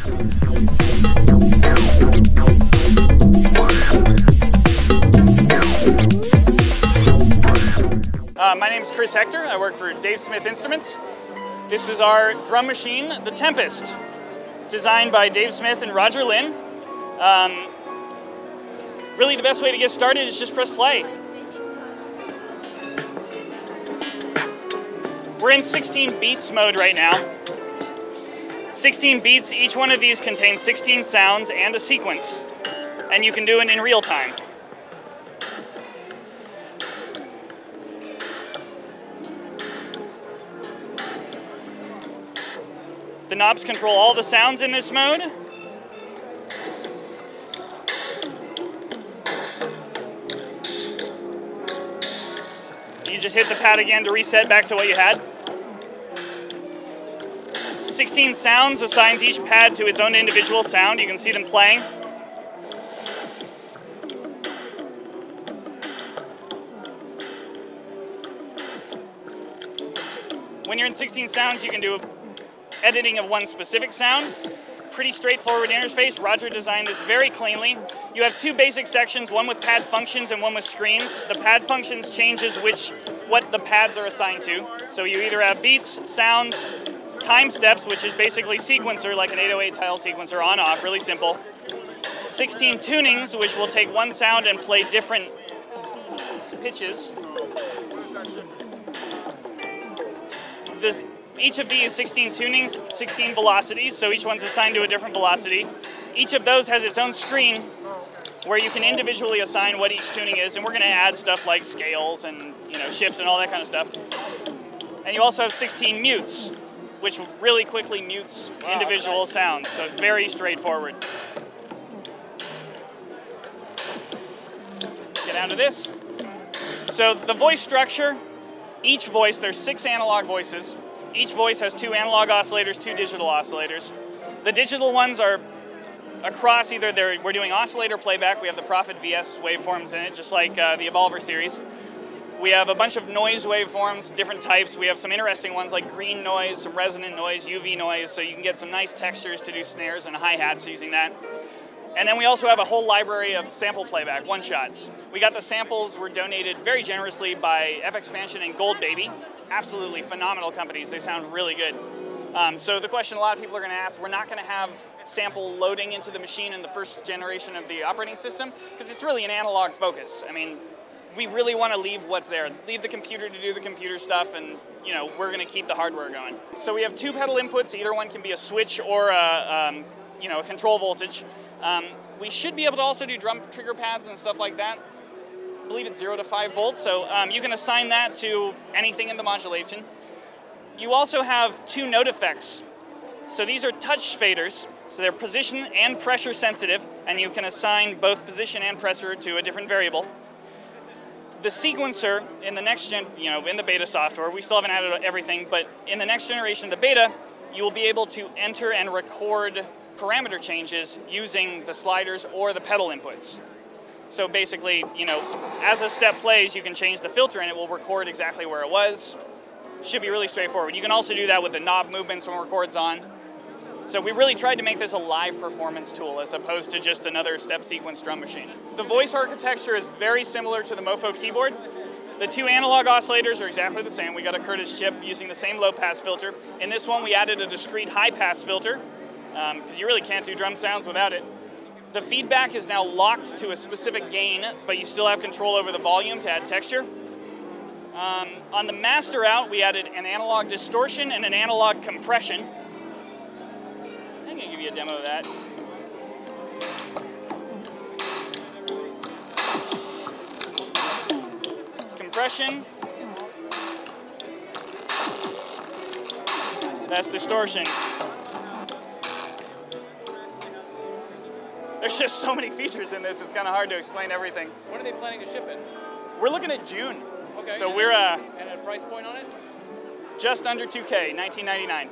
My name is Chris Hector. I work for Dave Smith Instruments. This is our drum machine, the Tempest, designed by Dave Smith and Roger Linn. Really, the best way to get started is just press play. We're in 16 beats mode right now. 16 beats, each one of these contains 16 sounds and a sequence, and you can do it in real time. The knobs control all the sounds in this mode. You just hit the pad again to reset back to what you had. 16 sounds assigns each pad to its own individual sound. You can see them playing. When you're in 16 sounds, you can do editing of one specific sound. Pretty straightforward interface. Roger designed this very cleanly. You have two basic sections, one with pad functions and one with screens. The pad functions changes what the pads are assigned to. So you either have beats, sounds, time steps, which is basically sequencer, like an 808 tile sequencer, on off, really simple. 16 tunings, which will take one sound and play different pitches. Each of these 16 tunings, 16 velocities, so each one's assigned to a different velocity. Each of those has its own screen where you can individually assign what each tuning is, and we're going to add stuff like scales and shifts and all that kind of stuff. And you also have 16 mutes, which really quickly mutes individual sounds, so very straightforward. Get out of this. So the voice structure, each voice, there's 6 analog voices. Each voice has 2 analog oscillators, 2 digital oscillators. The digital ones are across we're doing oscillator playback. We have the Prophet VS waveforms in it, just like the Evolver series. We have a bunch of noise waveforms, different types. We have some interesting ones like green noise, some resonant noise, UV noise, so you can get some nice textures to do snares and hi-hats using that. And then we also have a whole library of sample playback, one-shots. We got the samples were donated very generously by F-Expansion and Gold Baby. Absolutely phenomenal companies. They sound really good. So the question a lot of people are going to ask, we're not going to have sample loading into the machine in the first generation of the operating system because it's really an analog focus. I mean, we really want to leave what's there. Leave the computer to do the computer stuff, and we're going to keep the hardware going. So we have 2 pedal inputs. Either one can be a switch or a control voltage. We should be able to also do drum trigger pads and stuff like that. I believe it's 0 to 5 volts, so you can assign that to anything in the modulation. You also have 2 note effects. So these are touch faders, so they're position and pressure sensitive, and you can assign both position and pressure to a different variable. The sequencer in the next gen, in the beta software, we still haven't added everything, but in the next generation of the beta, you will be able to enter and record parameter changes using the sliders or the pedal inputs. So basically, as a step plays, you can change the filter and it will record exactly where it was. Should be really straightforward. You can also do that with the knob movements when it records on. So we really tried to make this a live performance tool as opposed to just another step sequence drum machine. The voice architecture is very similar to the Mofo keyboard. The 2 analog oscillators are exactly the same. We got a Curtis chip using the same low pass filter. In this one, we added a discrete high pass filter because you really can't do drum sounds without it. The feedback is now locked to a specific gain, but you still have control over the volume to add texture. On the master out, we added an analog distortion and an analog compression. I'm going to give you a demo of that. It's compression. That's distortion. There's just so many features in this, it's kind of hard to explain everything. When are they planning to ship it? We're looking at June. Okay. So we're and a price point on it? Just under $2K, $19.99.